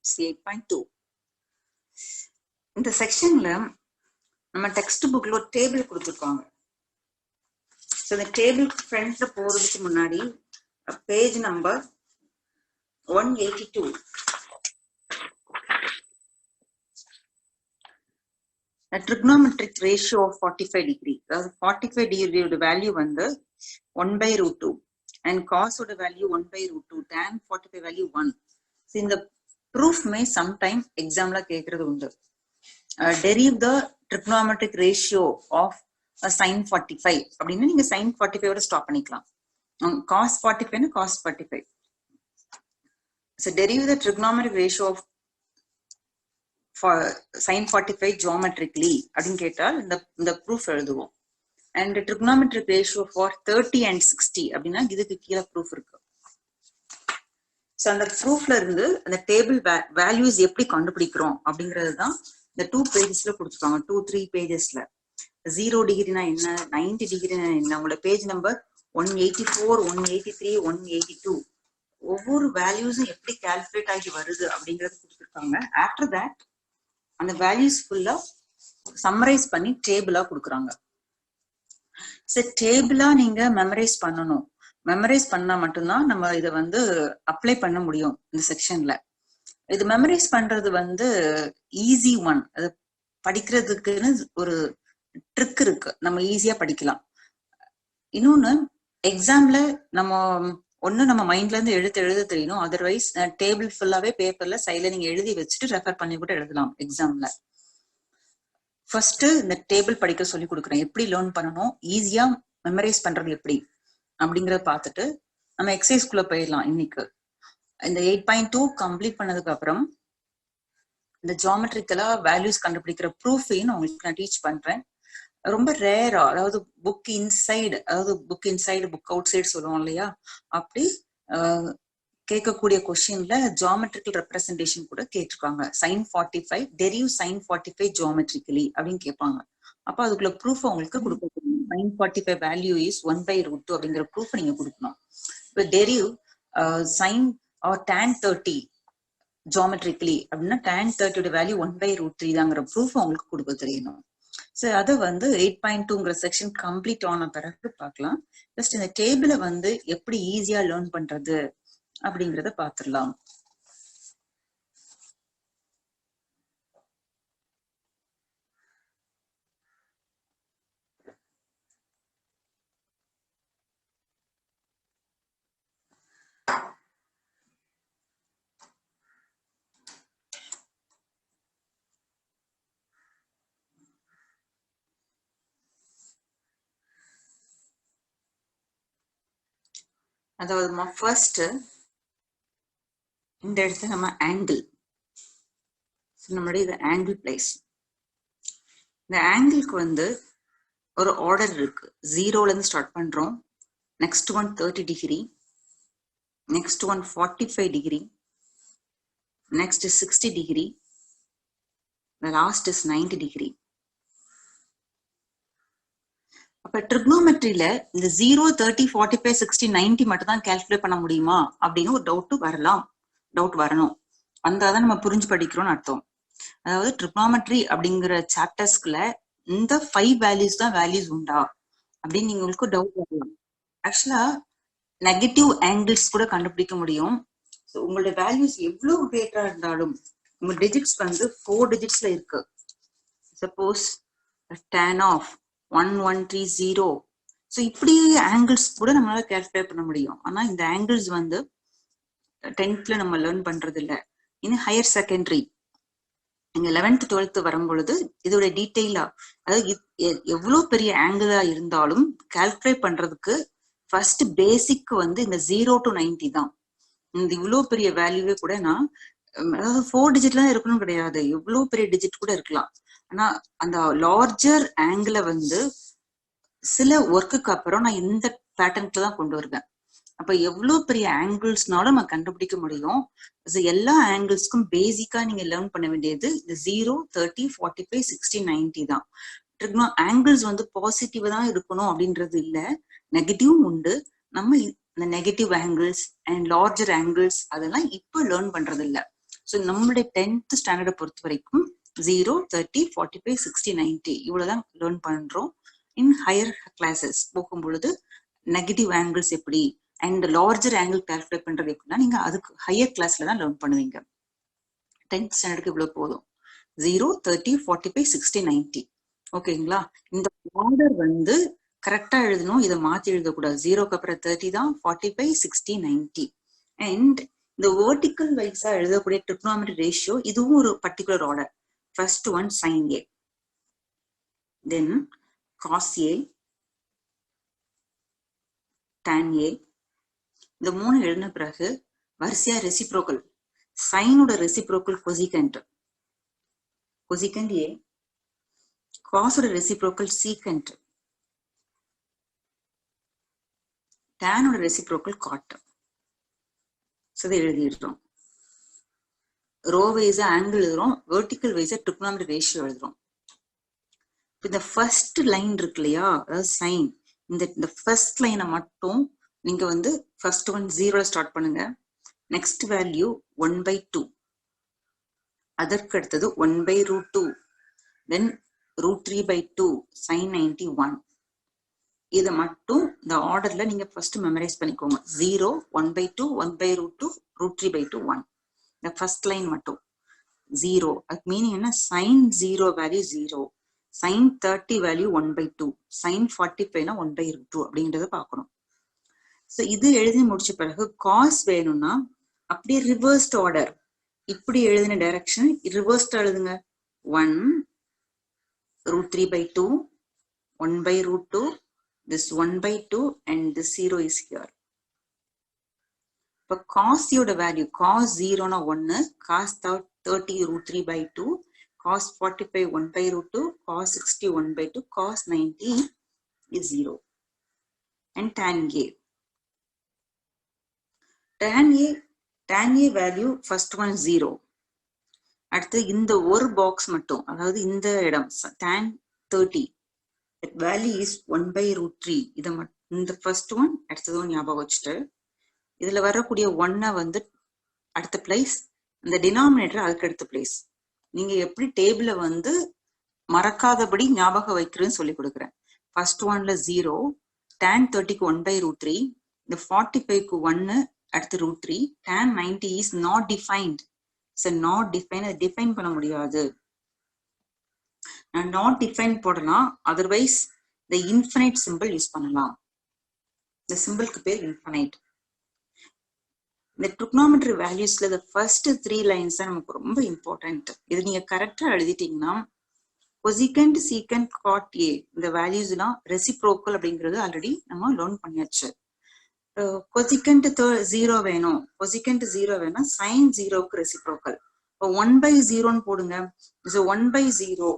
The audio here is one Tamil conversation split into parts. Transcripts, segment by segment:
8.2 இந்த செக்ஷன்ல நம்ம டெக்ஸ்ட் புக்ல ஒரு டேபிள் கொடுத்துருக்காங்க. ஸோ இந்த டேபிள் ஃப்ரண்ட்ல போறதுக்கு முன்னாடி page number 182 a trigonometric ratio of 45 degree. அதாவது 45 degree வேல்யூ வந்து 1/√2 and cos ஓட வேல்யூ 1/√2, tan 45 வேல்யூ 1. So இந்த proof may sometime examல கேக்குறது உண்டு. Derive the trigonometric ratio of a sin 45 அப்படின்னா நீங்க sin 45 ஓட ஸ்டாப் பண்ணிக்கலாம். cos 45 னா cos 45. So derive the trigonometric ratio of for sin 45 geometrically அப்படின்னு கேட்டால் இந்த proof எழுதுவோம். And trigonometric ratio for 30 and 60 அப்படின்னா இதுக்கு கீழே proof இருக்கு. ஸோ அந்த ப்ரூஃப்ல இருந்து அந்த டேபிள் வேல்யூஸ் எப்படி கண்டுபிடிக்கிறோம் அப்படிங்கிறது தான் இந்த 2 பேஜஸ்ல கொடுத்துருக்காங்க. 2-3 பேஜஸ்ல 0 டிகிரினா என்ன, 90 டிகிரினா என்ன, உங்களோட பேஜ் நம்பர் 184, 183, 182 ஒவ்வொரு வேல்யூஸும் எப்படி கால்குலேட் ஆகி வருது அப்படிங்கறது கொடுத்துருக்காங்க. ஆஃப்டர் தட் அந்த வேல்யூஸ் ஃபுல்லா சம்மரைஸ் பண்ணி டேபிளா கொடுக்குறாங்க. சரி, டேபிளா நீங்க மெமரைஸ் பண்ணணும். மெமரைஸ் பண்ணா மட்டும்தான் நம்ம இதை வந்து அப்ளை பண்ண முடியும் இந்த செக்ஷன்ல. இது மெமரைஸ் பண்றது வந்து ஈஸி ஒன். அது படிக்கிறதுக்குன்னு ஒரு ட்ரிக் இருக்கு, நம்ம ஈஸியா படிக்கலாம். இன்னொன்னு, எக்ஸாம்ல நம்ம ஒண்ணு நம்ம மைண்ட்ல இருந்து எழுத தெரியணும். அதர்வைஸ் டேபிள் ஃபுல்லாவே பேப்பர்ல சைட்ல நீங்க எழுதி வச்சுட்டு ரெஃபர் பண்ணி கூட எழுதலாம் எக்ஸாம்ல. ஃபர்ஸ்ட் இந்த டேபிள் படிக்க சொல்லி கொடுக்குறேன். எப்படி லேர்ன் பண்ணணும், ஈஸியா மெமரைஸ் பண்றது எப்படி அப்படிங்கறத பார்த்துட்டு நம்ம எக்ஸசைஸ்குள்ள போயிடலாம். இன்னைக்கு இந்த 8.2 கம்ப்ளீட் பண்ணதுக்கு அப்புறம் இந்த ஜியோமெட்ரிக்கலா வேல்யூஸ் கண்டுபிடிக்கிற ப்ரூஃபையும் உங்களுக்கு நான் டீச் பண்றேன். ரொம்ப ரேரா, அதாவது புக் இன்சைடு, அதாவது book inside book out side சொல்லுவோம் இல்லையா, அப்படி கேட்கக்கூடிய கொஸ்டின்ல ஜியோமெட்ரிக்கல் ரெப்ரசன்டேஷன் கூட கேட்டிருக்காங்க. sin 45 derive sin 45 geometrically அப்படின்னு கேட்பாங்க. அப்ப அதுக்குள்ள ப்ரூஃப் உங்களுக்கு கொடுக்கணும். sin 45 வேல்யூ இஸ் 1/√2 அப்படிங்கிற ப்ரூஃப் நீங்க கொடுக்கணும். இப்போ derive sin or tan 30 geometrically அப்படின்னா tan 30 வேல்யூ 1/√3 தாங்கிற ப்ரூஃப் உங்களுக்கு கொடுக்க தெரியணும். ஸோ அதை வந்து 8.2ங்கிற செக்ஷன் கம்ப்ளீட் ஆன பிறகு பார்க்கலாம். ஜஸ்ட் இந்த டேபிளை வந்து எப்படி ஈஸியா லேர்ன் பண்றது அப்படிங்கிறத பார்த்துடலாம். அதாவது ஃபர்ஸ்ட் இந்த இடத்துல நம்ம ஆங்கிள், நம்மளுடைய இது ஆங்கிள் பிளேஸ். இந்த ஆங்கிளுக்கு வந்து ஒரு ஆர்டர் இருக்கு. 0ல இருந்து ஸ்டார்ட் பண்றோம். Next one 30 degree, next one 45 degree, next 60 degree, last is 90 degree. அப்ப ட்ரிக்னோமெட்ரியில இந்த 0, 30, 45, 60, 90 மட்டும் தான் கால்குலேட் பண்ண முடியுமா அப்படின்னு ஒரு டவுட் வரணும். வந்தாதான் நம்ம புரிஞ்சு படிக்கிறோம்னு அர்த்தம். அதாவது ட்ரிக்னோமெட்ரி அப்படிங்கிற சாப்டர்ஸ்குள்ள இந்த 5 வேல்யூஸ் தான் வேல்யூஸ் உண்டா அப்படின்னு நீங்க உங்களுக்கு டவுட் வரலாம். ஆக்சுவலா நெகட்டிவ் ஆங்கிள்ஸ் கூட கண்டுபிடிக்க முடியும். உங்களுடைய வேல்யூஸ் எவ்வளவு கிரேட்டா இருந்தாலும் உங்க டிஜிட்ஸ் வந்து 4 டிஜிட்ஸ்ல இருக்கு. Suppose tan of 1130. ஸோ இப்படி ஆங்கிள்ஸ் கூட நம்மளால கால்குலேட் பண்ண முடியும். ஆனா இந்த ஆங்கிள்ஸ் வந்து 10th நம்ம லேர்ன் பண்றது இல்லை. இன்னும் ஹையர் செகண்டரி நீங்க 11th 12th வரும்பொழுது இதோட டீட்டெயிலா, அதாவது எவ்வளவு பெரிய ஆங்கிளா இருந்தாலும் கால்குலேட் பண்றதுக்கு ஃபர்ஸ்ட் பேசிக் வந்து இந்த 0 to 90 தான். இந்த இவ்வளவு பெரிய வேல்யூவே கூட நான், அதாவது 4 டிஜிட்ல தான் இருக்கணும் கிடையாது, எவ்வளவு பெரிய டிஜிட் கூட இருக்கலாம். ஆனா அந்த லார்ஜர் ஆங்கிள வந்து சில ஒர்க்குக்கு அப்புறம் நான் இந்த பேட்டர்னுக்கு தான் கொண்டு வருவேன். அப்ப எவ்வளவு பெரிய ஆங்கிள்ஸ்னாலும் நம்ம கண்டுபிடிக்க முடியும். எல்லா ஆங்கிள்ஸ்க்கும் பேசிக்கா நீங்க லேர்ன் பண்ண வேண்டியது இந்த 0, 30, 45, 60, 90 தான். ஆங்கிள்ஸ் வந்து பாசிட்டிவ் தான் இருக்கணும் அப்படின்றது இல்ல, நெகட்டிவும் உண்டு. நம்ம இந்த negative angles and larger angles அதெல்லாம் இப்ப லேர்ன் பண்றது இல்ல. ஸோ நம்மளுடைய 10th ஸ்டாண்டர்டை பொறுத்த வரைக்கும் 0, 30, 45, 60, 90 இவ்வளவுதான் லேர்ன் பண்றோம். இன் ஹையர் கிளாஸஸ் போகும் பொழுது நெகட்டிவ் ஆங்கிள்ஸ் எப்படி அண்ட் லார்ஜர் ஆங்கிள் கால்குலேட் பண்றது எப்படின்னா நீங்க அதுக்கு ஹையர் கிளாஸ்ல தான் லேர்ன் பண்ணுவீங்க. 10th ஸ்டாண்டர்டுக்கு இவ்வளவு போதும். 0, 30, 45, 60, 90 ஓகேங்களா. இந்த ஆர்டர் வந்து கரெக்டா எழுதணும், இதை மாத்தி எழுதக்கூடாது. 0க்கு அப்புறம் 30 தான், 45, 60, 90 அண்ட் இந்த வெர்டிக்கல் வைஸா எழுதக்கூடிய ட்ரிக்னாமெட்ரி ரேஷியோ இதுவும் ஒரு particular order. First one sin A, then cos A, tan A. இந்த மூணு எழுதின பிறகு வரிசையா ரெசிப்ரோக்கல், சைனோட ரெசிப்ரோக்கல் கொசிகண்ட் A, காஸோட ரெசிப்ரோக்கல் சீக்கண்ட், டேனோட ரெசிப்ரோக்கல் காட். இதை எழுதிடுறோம். ரோ வைஸா ஆங்கிள் எழுதுறோம், வெர்டிக்கல் வைஸா ட்ரிக்னாமெட்ரி ரேஷியோ எழுதுறோம். இந்த ஃபர்ஸ்ட் லைன் இருக்கு இல்லையா, அதாவது சைன், இந்த ஃபர்ஸ்ட் லைனை மட்டும் நீங்க வந்து ஃபர்ஸ்ட் ஒன் 0 ஸ்டார்ட் பண்ணுங்க. நெக்ஸ்ட் வேல்யூ 1/2, அதற்கு அடுத்தது 1/√2, தென் √3/2 sin 91. இதை மட்டும் இந்த ஆர்டர்ல நீங்க ஃபர்ஸ்ட் மெமரைஸ் பண்ணிக்கோங்க. 0, 1/2, 1/√2, √3/2, 1. இந்த ஃபர்ஸ்ட் லைன் மட்டும் 0. அது மீனிங் என்ன? sin 0 value 0, sin 30 value 1/2, sin 45 1/√2 அப்படின்றத பார்க்கணும். ஸோ இது எழுதி முடிச்ச பிறகு காஸ் வேணும்னா அப்படியே ரிவர்ஸ்ட் ஆர்டர், இப்படி எழுதின டைரக்ஷன் ரிவர்ஸ்ட் எழுதுங்க. 1, √3/2, 1/√2, this 1/2 and this 0 is here. இப்போ cos யோட வேல்யூ cos 0 னா 1, cos 30 √3/2, cos 45 1/√2, cos 60 1/2, cos 90 is 0. and tan A. tan A value first one 0. அடுத்து இந்த ஒரு பாக்ஸ் மட்டும், அதாவது இந்த இடம் tan 30 that value is 1/√3. இதை மட்டும் இந்த ஃபர்ஸ்ட் ஒன் அடுத்ததும் ஞாபகம் வச்சுட்டு இதுல வரக்கூடிய 1 வந்து அடுத்த பிளேஸ், இந்த டினாமினேட்டர் அதுக்கு அடுத்த பிளேஸ். நீங்க எப்படி டேபிள வந்து மறக்காதபடி ஞாபகம் வைக்கிறேன்னு சொல்லி கொடுக்குறேன். ஃபர்ஸ்ட் ஒன்ல 0, tan 30க்கு 1/√3, இந்த 45க்கு 1 அடுத்து √3, tan 90 is not defined. So not defined, அதை டிஃபைன் பண்ண முடியாது. நாட் டிஃபைன் போடலாம், அதர்வைஸ் இந்த இன்ஃபினைட் சிம்பிள் யூஸ் பண்ணலாம். இந்த சிம்பிளுக்கு பேர் இன்ஃபினைட். இந்த ட்ரிக்னாமெட்ரி வேல்யூஸ்ல இந்த ஃபர்ஸ்ட் 3 லைன்ஸ் தான் நமக்கு ரொம்ப இம்பார்ட்டன்ட். இது நீங்க கரெக்டா எழுதிட்டீங்கன்னா கொசிகண்ட், சீக்கண்ட், காட் ஏ இந்த வேல்யூஸ் எல்லாம் ரெசிப்ரோக்கல் அப்படிங்கிறது ஆல்ரெடி நம்ம லேர்ன் பண்ணியாச்சு. கொசிகண்ட் 0 வேணும், கொசிகண்ட் 0 வேணும், சைன் 0க்கு ரெசிப்ரோக்கல். இப்போ 1/0 போடுங்க. 1/0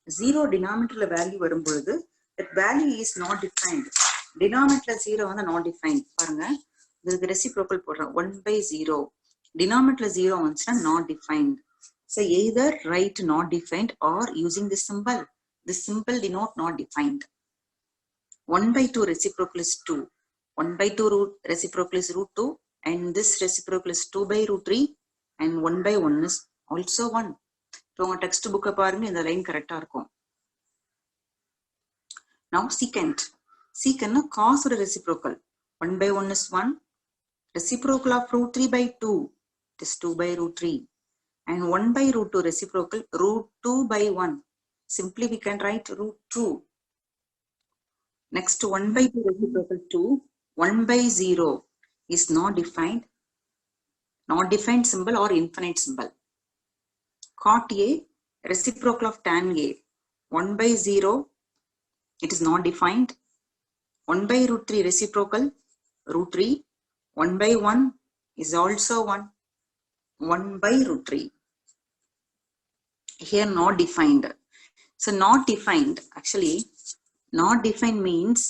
0 டினாமினேட்டர்ல வேல்யூ வரும் பொழுது that value is not defined. டினாமினேட்டர்ல 0 வந்து not defined. பாருங்க, இதுக்கு ரெசிப்ரோக்கல் போடுறோம். 1/0 டினாமினேட்டர்ல 0 வந்துச்சுன்னா not defined. So either write not defined or using this symbol. This symbol denote not defined. 1/2 reciprocal is 2. 1/2 reciprocal is √2 and this reciprocal is 2/√3 and 1/1 is also 1. இப்போ உங்க டெக்ஸ்ட் புக்கை பாருங்க, இந்த லைன் கரெக்டா இருக்கும். Now secant. Secant cos ஓட reciprocal 1/1 is 1. Reciprocal of √3/2 is 2/√3 and 1/√2 reciprocal √2/1. Simply we can write √2. Next 1/2 reciprocal 2. 1/0 is not defined. Not defined symbol or infinite symbol. Cot A, reciprocal of tan A. 1/0, it is not defined. 1/√3 reciprocal, √3. 1/1 is also 1. 1/√3. Here not defined. So not defined, actually, not defined means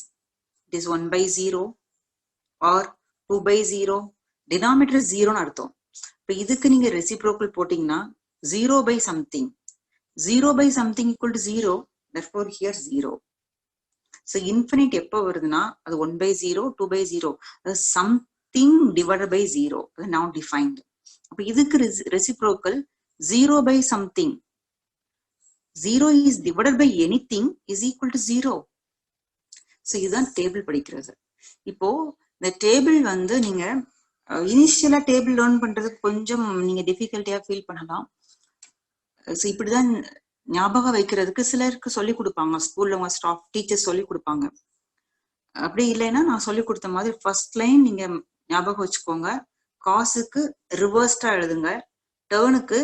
it is 1/0 or 2/0. Denominator 0 னு அர்த்தம். இப்போ இதுக்கு நீங்க ரெசிப்ரோக்கல் போட்டீங்கன்னா 0/something. 0/something equal to 0. Therefore here 0. So infinite எப்போ வருதுன்னா அது 1/0, 2/0. something divided by 0. அது not defined. அப்ப இதுக்கு reciprocal 0 by something. 0 is divided by anything is equal to 0. So இதுதான் டேபிள் படிக்கிறது. இப்போ இந்த டேபிள் வந்து நீங்க இனிஷியலா டேபிள் லேர்ன் பண்றதுக்கு கொஞ்சம் நீங்க டிஃபிகல்ட்டியா ஃபீல் பண்ணலாம். ஸோ இப்படிதான் ஞாபகம் வைக்கிறதுக்கு சிலருக்கு சொல்லி கொடுப்பாங்க, ஸ்கூல்ல உங்க ஸ்டாஃப் டீச்சர்ஸ் சொல்லி கொடுப்பாங்க. அப்படி இல்லைன்னா நான் சொல்லி கொடுத்த மாதிரி ஃபர்ஸ்ட் லைன் நீங்க ஞாபகம் வச்சுக்கோங்க. காசுக்கு ரிவர்ஸ்டா எழுதுங்க. டேர்னுக்கு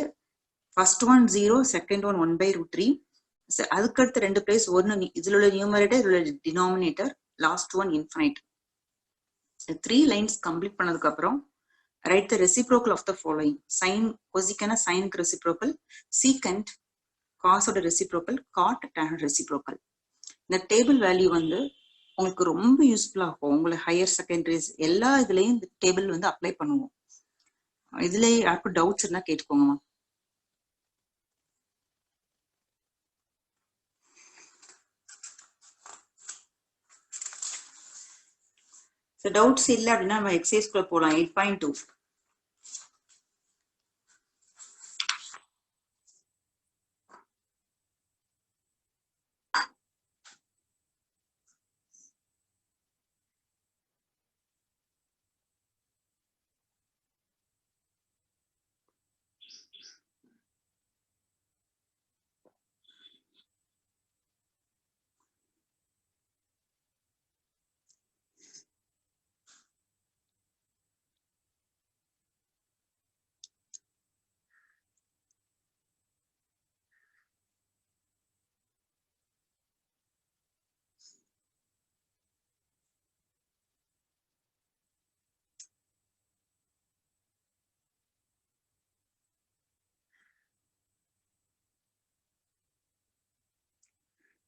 ஃபர்ஸ்ட் ஒன் 0, செகண்ட் ஒன் 1/√3. அதுக்கடுத்து ரெண்டு பிளேஸ் ஒன்னு இதுல உள்ள நியூமரேட்டர், இதுல denominator, last one infinite. 3 lines complete பண்ணதுக்கு அப்புறம் write the reciprocal of the following. Sin cosecant sin reciprocal, secant cos oda reciprocal, cot tan reciprocal. இந்த டேபிள் வேல்யூ வந்து உங்களுக்கு ரொம்ப யூஸ்ஃபுல்லா இருக்கும். உங்களுக்கு ஹையர் செகண்டரிஸ் எல்லா இதுலயும் இந்த டேபிள் வந்து அப்ளை பண்ணுவோம். இதுல யாருக்கும் டவுட்ஸ் இருந்தா கேட்டுக்கோங்கம்மா. டவுட்ஸ் இல்லை அப்படின்னா நம்ம எக்ஸசைஸ் குள்ள போலாம். 8.2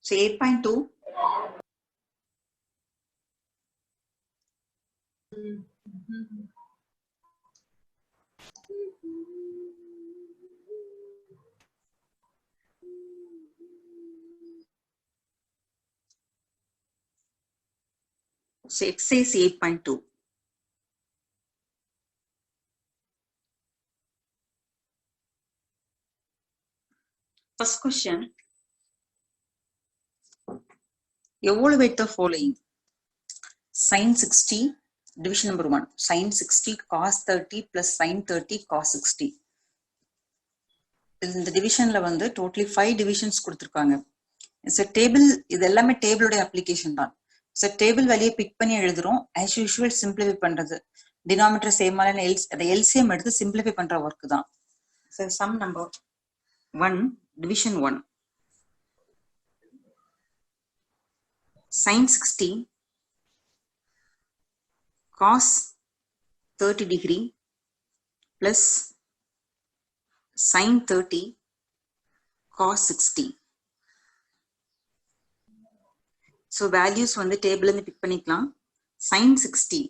So 8.2. So exercise 8.2. First question. Evaluate the following. Sin 60, division number 1. Sin 60 cos 30 plus sin 30 cos 60. இந்த டிவிஷன்ல வந்து டோட்டலி 5 டிவிஷன்ஸ் கொடுத்துருக்காங்க. டேபிள் இது எல்லாமே டேபிளோட அப்ளிகேஷன் தான். டேபிள் வேல்யூ பிக் பண்ணி எழுதுறோம். ஆஸ் யூஷுவல் சிம்பிளிஃபை பண்றது. டினாமினேட்டர் சேம் ஆன எல்சிஎம் எடுத்து சிம்பிளிஃபை பண்ற ஒர்க் தான். Sum number 1, division 1. Sin 60 cos 30 degree plus sin 30 cos 60. So values வந்து டேபிள்ல இருந்து பிக் பண்ணிக்கலாம். Sin 60,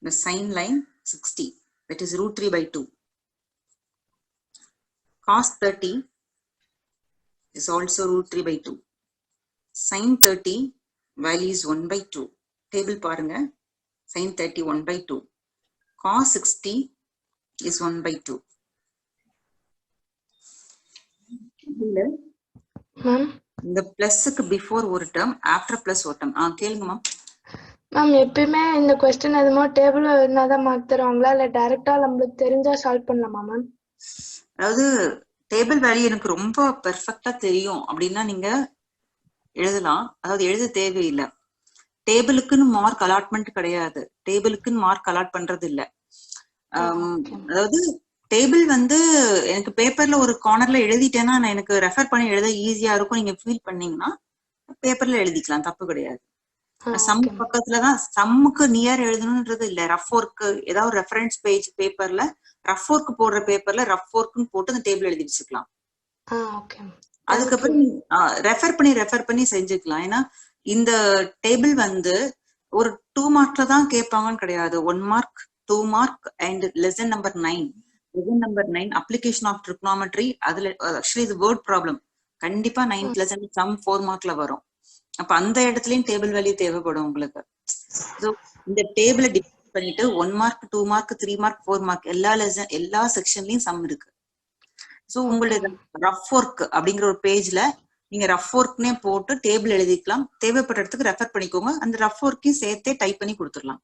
the sin line 60, that is √3/2. Cos 30 is also √3/2. Sin 30 value is 1/2. Table பாருங்க. Sin 30 1/2. Cos 60 is 1/2. மேம் இந்த பிளஸ்க்கு பிஃபோர் ஒரு டேர்ம், ஆஃப்டர் பிளஸ் ஒரு டேர்ம். கேளுங்க மேம். மேம் எப்பயுமே இந்த क्वेश्चन எதுமோ டேபிள்ல இருந்தாதான் மார்க் தருவாங்களா இல்ல டைரக்டா நம்மளுக்கு தெரிஞ்சா சால்வ் பண்ணலாமா மேம்? அதாவது டேபிள் வேல்யூ எனக்கு ரொம்ப பெர்ஃபெக்ட்டா தெரியும் அப்படின்னா நீங்க எழுதலாம். அதாவது எழுத தேவையில்லை. டேபிளுக்குன்னு மார்க் அலாட்மெண்ட் கிடையாது. டேபிளுக்குன்னு மார்க் அலாட் பண்றது இல்ல. அதாவது டேபிள் வந்து எனக்கு பேப்பர்ல ஒரு கார்னர்ல எழுதிட்டேன்னா நான் எனக்கு ரெஃபர் பண்ணி எழுத ஈஸியா இருக்கும். நீங்க ஃபீல் பண்ணீங்கன்னா பேப்பர்ல எழுதிக்கலாம், தப்பு கிடையாது. சம் பக்கத்துலதான் சம்முக்கு நியர் எழுதணும்ன்றது இல்ல. ரஃப் ஒர்க் ஏதாவது ரெஃபரன்ஸ் பேஜ் பேப்பர்ல ரஃப் ஒர்க் போடுற பேப்பர்ல ரஃப் ஒர்க்னு போட்டு அந்த டேபிள் எழுதி வச்சுக்கலாம். அதுக்கப்புறம் ரெஃபர் பண்ணி செஞ்சுக்கலாம். ஏன்னா இந்த டேபிள் வந்து ஒரு 2 மார்க்ல தான் கேட்பாங்கன்னு கிடையாது. 1 mark, 2 mark and lesson number 9 application of trigonometry. அதுல ஆக்சுவலி இது வேர்ட் ப்ராப்ளம். கண்டிப்பா 9th லெசன் சம் 4 மார்க்ல வரும். அப்ப அந்த இடத்துலயும் டேபிள் வேல்யூ தேவைப்படும் உங்களுக்கு. இந்த டேபிளை பண்ணிட்டு 1 மார்க் 2 மார்க் 3 மார்க் 4 மார்க் எல்லா செக்ஷன்லயும் சம் இருக்கு. சோ உங்களுடைய ரஃப் ஒர்க் அப்படிங்கிற ஒரு பேஜ்ல நீங்க ரஃப் ஒர்க்னே போட்டு டேபிள் எழுதிக்கலாம். தேவைப்பட்ட இடத்துக்கு ரெஃபர் பண்ணிக்கோங்க. அந்த ரஃப் ஒர்க்கையும் சேர்த்தே டைப் பண்ணி கொடுத்துடலாம்.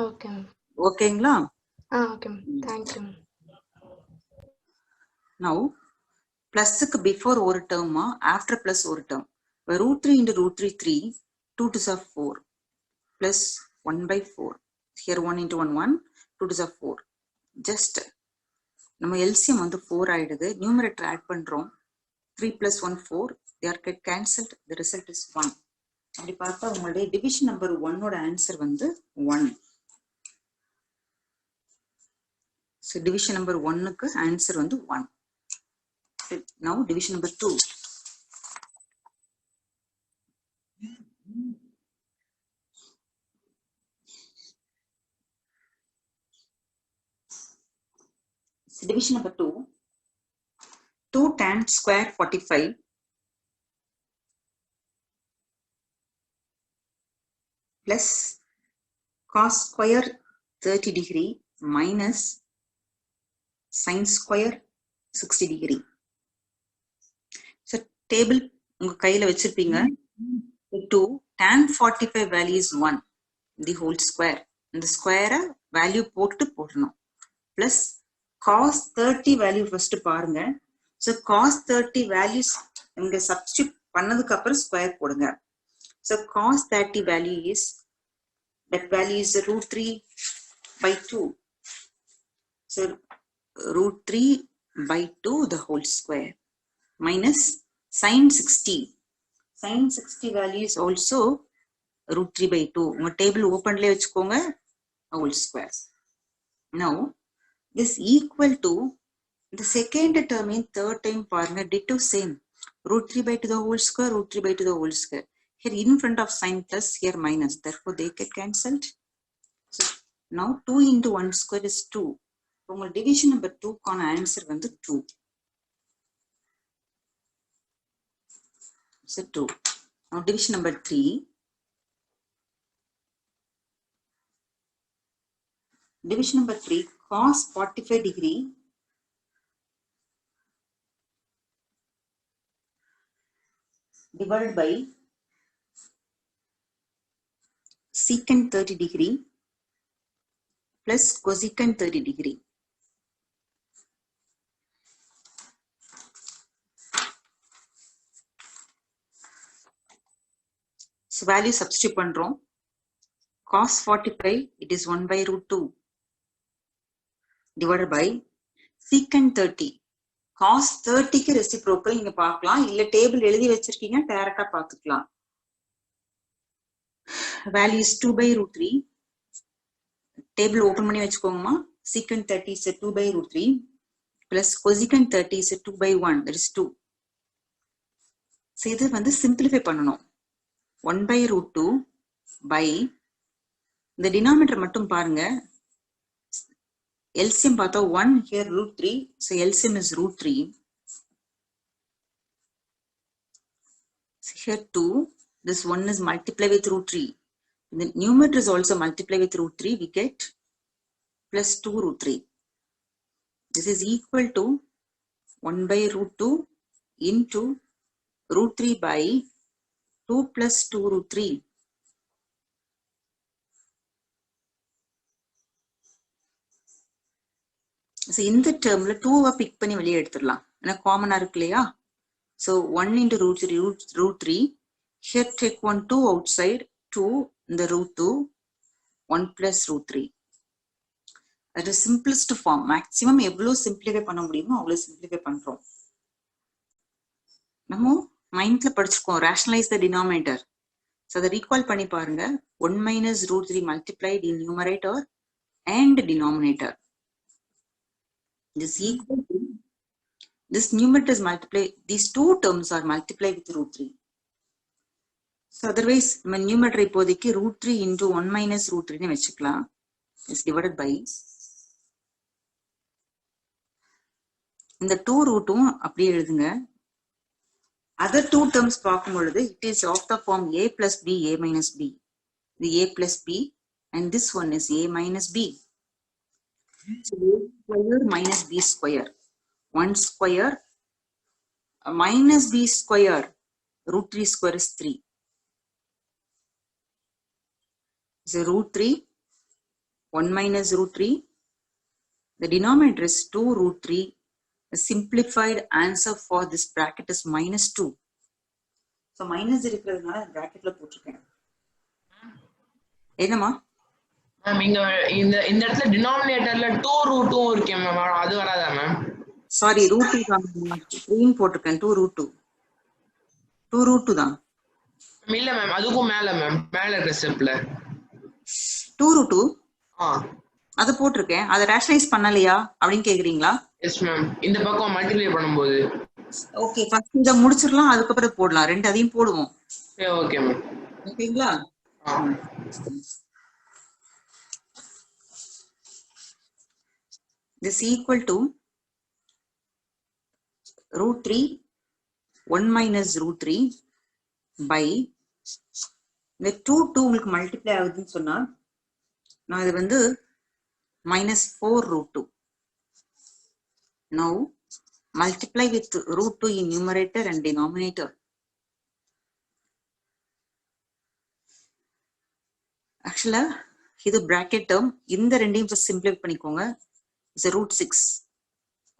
Okay ma'am. ஓகேங்களா? Okay ma'am. Thank you. Now பிளஸ்க்கு பிஃபோர் ஒரு டேர்மா ஆஃப்டர் பிளஸ் ஒரு term. √3 into √3 3 2 2s are 4 plus 1/4. Here 1 into 1 1 2 2s are 4. Just நம்ம எல்சிஎம் வந்து 4 ஆயிடுது. நியூமரேட்டர் ஆட் பண்றோம். 3 plus 1 4. They are get cancelled. The result is 1. அப்படி பார்த்தா உங்களுடைய டிவிஷன் நம்பர் 1 ஓட ஆன்சர் வந்து 1. So division number 1க்கு ஆன்சர் வந்து 1. Now division number 2. So division number 2. 2 tan square 45 plus cos square 30 degree minus sin square 60 degree. So table உங்க கையில வச்சிருப்பீங்க. 2 tan 45 value is 1 the whole square. இந்த ஸ்கொயரை வேல்யூ போடணும். plus cos 30 வேல்யூ ஃபர்ஸ்ட் பாருங்க. so cos 30 values இங்க சப்ஸ்டிட்யூட் பண்ணதுக்கு அப்புறம் ஸ்கொயர் போடுங்க. so cos 30 value is that value is √3/2. so √3/2 the whole square minus sin 60. sin 60 value is also √3/2. உங்க டேபிள் ஓபன்லயே வச்சுக்கோங்க. whole square. now this equal to the second term in third time பாருங்க ditto same. √3/2 the whole square, √3/2 the whole square. Here in front of sign plus, here minus. Therefore they get cancelled. So now 2 into 1 square is 2. உங்க division number 2 கான ஆன்சர் வந்து 2. So 2. Now division number 3. Division number 3 cos 45 degree divided by secant 30 degree plus cosecant 30 degree. So value substitute பண்றோம். cos 45 it is 1/√2 divided by secant 30. cos 30க்கு reciprocal நீங்க பார்க்கலாம். இல்ல டேபிள் எழுதி வச்சிருக்கீங்க டைரக்டா பார்த்துக்கலாம். value is 2/√3. டேபிள் ஓபன் பண்ணி வச்சுக்கோங்கம்மா. secant 30 is 2/√3 plus cosecant 30 is 2/1, that is 2. so இது வந்து சிம்பிளிஃபை பண்ணணும். 1/√2 by இந்த டினாமினேட்டர் மட்டும் பாருங்க. LCM பார்த்தா 1 here √3, so LCM is √3. so here 2, this 1 is multiplied with √3. The numerator is also multiplied with √3. We get plus 2√3. This is equal to 1/√2 into √3 by 2 plus 2√3. So இந்த termல 2 பிக் பண்ணி வெளியே எடுத்துடலாம். ஏன்னா காமனா இருக்கு இல்லையா? So 1 into √3. Here take 1 2 outside, 2 in the √2, 1 plus √3. That is simplest form. Maximum எவ்வளவு simplify பண்ண முடியுமோ அவ்வளவு simplify பண்றோம். நம்ம மைண்ட்ல படிச்சுக்கோம். rationalize the denominator. So அதை recall பண்ணி பாருங்க. 1 minus √3 multiplied in numerator and denominator. This equal to this numerator is multiplied. These two terms are multiplied with √3. So otherwise, நம்ம numerator இப்போதைக்கு √3 into 1 minus √3 னு வெச்சுக்கலாம். is divided by இந்த 2√2 அப்படியே எழுதுங்க. other two terms பார்க்கும் பொழுது it is of the form a plus b a minus b. இது a plus b and this one is a minus b. So a square minus b square. 1 square minus b square. Root 3 square is 3. So root 3, 1 minus root 3. The denominator is 2 root 3. The simplified answer for this bracket is minus 2. So minus இருக்கிறதுனால bracketல போட்டுருக்கேன். என்னமா? மேம் இங்க இந்த இடத்துல டினாமினேட்டர்ல 2 ரூட் 2 இருக்கே மேம், அது வராதா மேம்? சாரி ரூட் 2 தான். 3 போட்டுருக்கேன். 2 ரூட் 2. 2 ரூட் 2 தான். இல்ல மேம், அதுக்கும் மேல மேம், மேல இருக்க ஸ்டெப்ல 2 ரூட் 2. அது போட்டிருக்கேன். அதை ரேஷனலைஸ் பண்ணலையா அப்படின்னு கேக்குறீங்களா? எஸ் மேம், இந்த பக்கம் மல்டிப்ளை பண்ணும்போது. ஓகே, ஃபர்ஸ்ட் இத முடிச்சிரலாம், அதுக்கப்புறம் போடலாம். ரெண்டு அதையும் போடுவோம். Okay ma'am. ஓகேங்களா? This equal to root 3 1 minus root 3 by இந்த 2 உங்களுக்கு மல்டிப்ளை ஆகுதுன்னு சொன்னா நான் இது வந்து minus 4 root 2. Now multiply with root 2 in numerator and denominator. Actually இது bracket term. இந்த ரெண்டையும் first simplify பண்ணிக்கோங்க. It's a root 6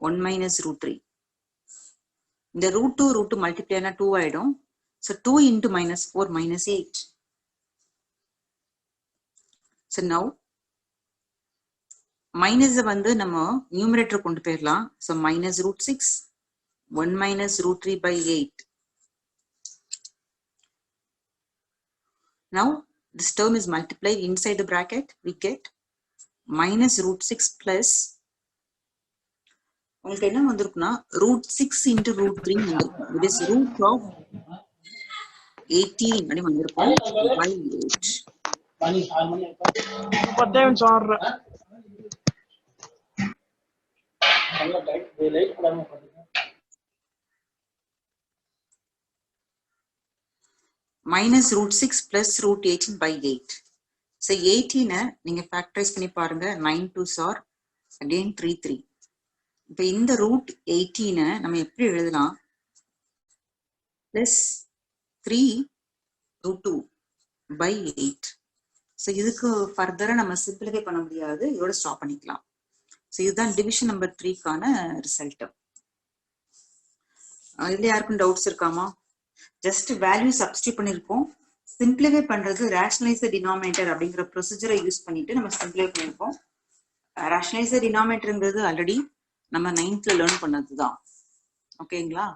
1 minus root 3. இந்த root 2 multiply ஆனா 2 ஆயிடும். So 2 into minus 4 minus 8. So now minus வந்து நம்ம numerator கொண்டு போயிடலாம். So minus root 6 1 minus root 3 by 8. Now this term is multiplied inside the bracket. We get minus root 6 plus உங்களுக்கு என்ன வந்திருக்குன்னா root 6 into root 3 வந்திருக்கும். It is root of 18 அப்படி வந்திருக்கும் by 8. Minus root 6 plus root 18 by 8. So 18 நீங்க factorize பண்ணி பாருங்க. 9 2s are again 3 3. இப்போ இந்த root 18 நம்ம எப்படி எழுதலாம்? Plus 3 root 2 by 8. So இதுக்கு further நம்ம simplify பண்ண முடியாது. இதோட ஸ்டாப் பண்ணிக்கலாம். So இதுதான் டிவிஷன் நம்பர் 3 கான ரிசல்ட். இதுல யாருக்கும் டவுட்ஸ் இருக்காமா? ஜஸ்ட் வேல்யூ சப்ஸ்டிட்யூட் பண்ணிருக்கோம். சிம்பிளிஃபை பண்றது ரேஷனலைஸ் டினாமினேட்டர் அப்படிங்கிற ப்ரொசீஜரை யூஸ் பண்ணிட்டு நம்ம சிம்பிளிஃபை பண்ணிருக்கோம். ரேஷனலைஸ் டினாமினேட்டர்ங்கிறது ஆல்ரெடி நம்ம 9th லேர்ன் பண்ணதுதான். ஓகேங்களா?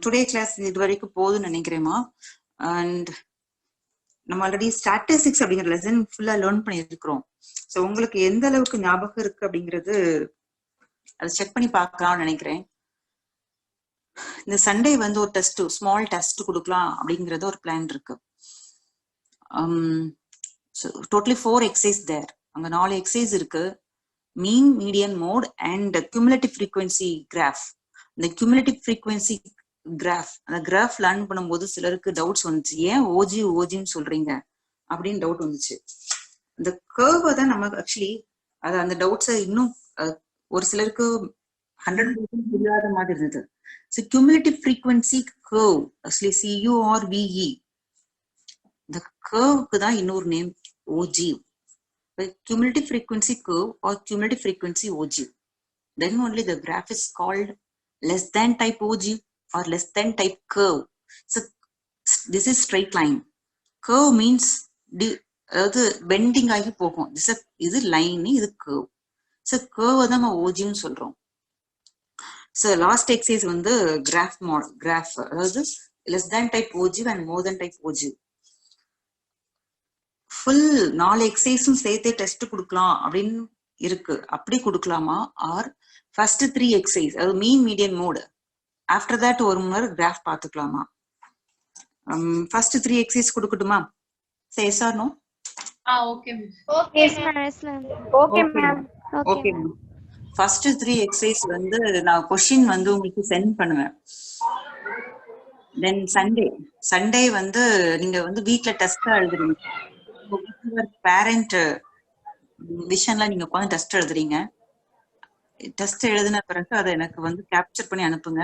டுடே கிளாஸ் இது வரைக்கும் போதும்னு நினைக்கிறேமா. அண்ட் நம்ம ஆல்ரெடி ஸ்டாட்டிஸ்டிக்ஸ் அப்படிங்கிற லெசன் ஃபுல்லா லேர்ன் பண்ணியிருக்கிறோம். ஸோ உங்களுக்கு எந்த அளவுக்கு ஞாபகம் இருக்கு அப்படிங்கிறது அதை செக் பண்ணி பார்க்கலாம்னு நினைக்கிறேன். இந்த சண்டே வந்து ஒரு டெஸ்ட், ஸ்மால் டெஸ்ட் கொடுக்கலாம் அப்படிங்கறது ஒரு பிளான் இருக்கு. Totally 4 exercise there. அங்க 4 எக்ஸசைஸ் இருக்கு. Mean, median, mode and cumulative frequency graph. இந்த கியூமுலேட்டிவ் ஃப்ரீக்வன்சி கிராஃப், அந்த கிராஃப் லேர்ன் பண்ணும்போது சிலருக்கு டவுட்ஸ் வந்துச்சு. ஏன் ஓஜின்னு சொல்றீங்க அப்படின்னு டவுட் வந்துச்சு. இந்த கர்வை தான் நம்ம ஆக்சுவலி அந்த டவுட்ஸை இன்னும் ஒரு சிலருக்கு 100% புரியாத மாதிரி இருந்தது. So cumulative frequency curve, actually CURVE, the curve க்கு தான் இன்னொரு name OG. Cumulative frequency curve or cumulative frequency OG. Then only the graph is called less than type OG or less than type curve. So this is straight line. Curve means அதாவது பெண்டிங் ஆகி போகும். இது லைன், இது curve. So curve தான் நம்ம OG ன்னு சொல்றோம். So last exercise வந்து graph அதாவது less than type OG and more than type OG. Full 4 எக்ஸசைஸும் சேர்த்தே டெஸ்ட் கொடுக்கலாம் அப்படின்னு இருக்கு. அப்படி கொடுக்கலாமா? ஆர் ஃபர்ஸ்ட் 3 எக்ஸசைஸ் அதாவது mean, median, mode, after that ஒரு முறை கிராஃப் பார்த்துக்கலாமா? ஃபர்ஸ்ட் 3 எக்ஸசைஸ் கொடுக்கட்டுமா? Say yes or no? Okay ma'am. Okay ma'am. Okay ma'am. Okay ma'am. First 3 exercise வந்து நான் क्वेश्चन வந்து உங்களுக்கு சென்ட் பண்ணுவேன். தென் சண்டே வந்து நீங்க வந்து வீட்ல டெஸ்டா எழுதுறீங்க. பேரண்ட் விஷன்ல நீங்க உட்காந்து டெஸ்ட் எழுதுறீங்க. டெஸ்ட் எழுதின பிறகு அதை எனக்கு வந்து கேப்சர் பண்ணி அனுப்புங்க.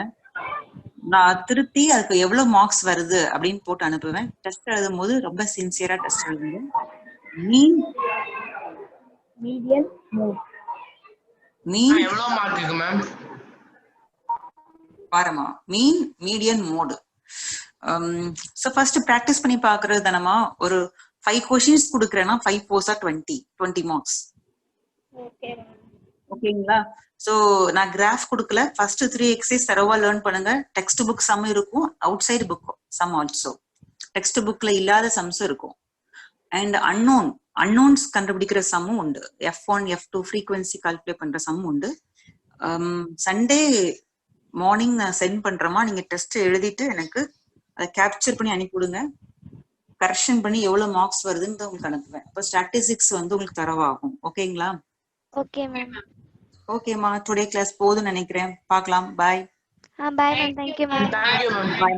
நான் திருப்பி அதுக்கு எவ்வளவு மார்க்ஸ் வருது அப்படின்னு போட்டு அனுப்புவேன். டெஸ்ட் எழுதும் போது ரொம்ப சின்சியரா டெஸ்ட் எழுதுங்க. மீன் மீடியன் மோட் மீன் எவ்வளவு மார்க் இருக்கு மேம்? பாருமா, mean median mode. So first practice பண்ணி பாக்குறது தானமா. ஒரு 5 கொஸ்டின்ஸ் கொடுக்குறேன்னா 5 4s are 20 மார்க்ஸ். ஓகேங்களா? ஸோ நான் கிராஃப் கொடுக்கல. ஃபர்ஸ்ட் 3 எக்ஸசைஸ் தரவா லேர்ன் பண்ணுங்க. டெக்ஸ்ட் புக் சம் இருக்கும், outside book sum also. Text புக்ல இல்லாத சம்ஸ் இருக்கும். அண்ட் அன்னோன்ஸ் கண்டுபிடிக்கிற சம்மும் உண்டு. F1 F2 ஃப்ரீக்வன்சி கால்குலேட் பண்ற சம் உண்டு. சண்டே மார்னிங் நான் சென்ட் பண்றேமா. நீங்க டெஸ்ட் எழுதிட்டு எனக்கு அதை கேப்சர் பண்ணி அனுப்பிவிடுங்க. கரெக்ஷன் பண்ணி எவ்வளவு மார்க்ஸ் வருதுன்னு உங்களுக்கு அனுப்புவேன். இப்போ ஸ்டாட்டிஸ்டிக்ஸ் வந்து உங்களுக்கு தரவாகும். ஓகேங்களா? Okay ma'am. ஓகேமா, டுடே கிளாஸ் போதும்னு நினைக்கிறேன். பார்க்கலாம். Bye. Bye ma'am. Thank you ma'am. Thank you ma'am. Bye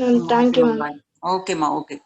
ma'am. Thank you ma'am. ஓகேமா, ஓகே.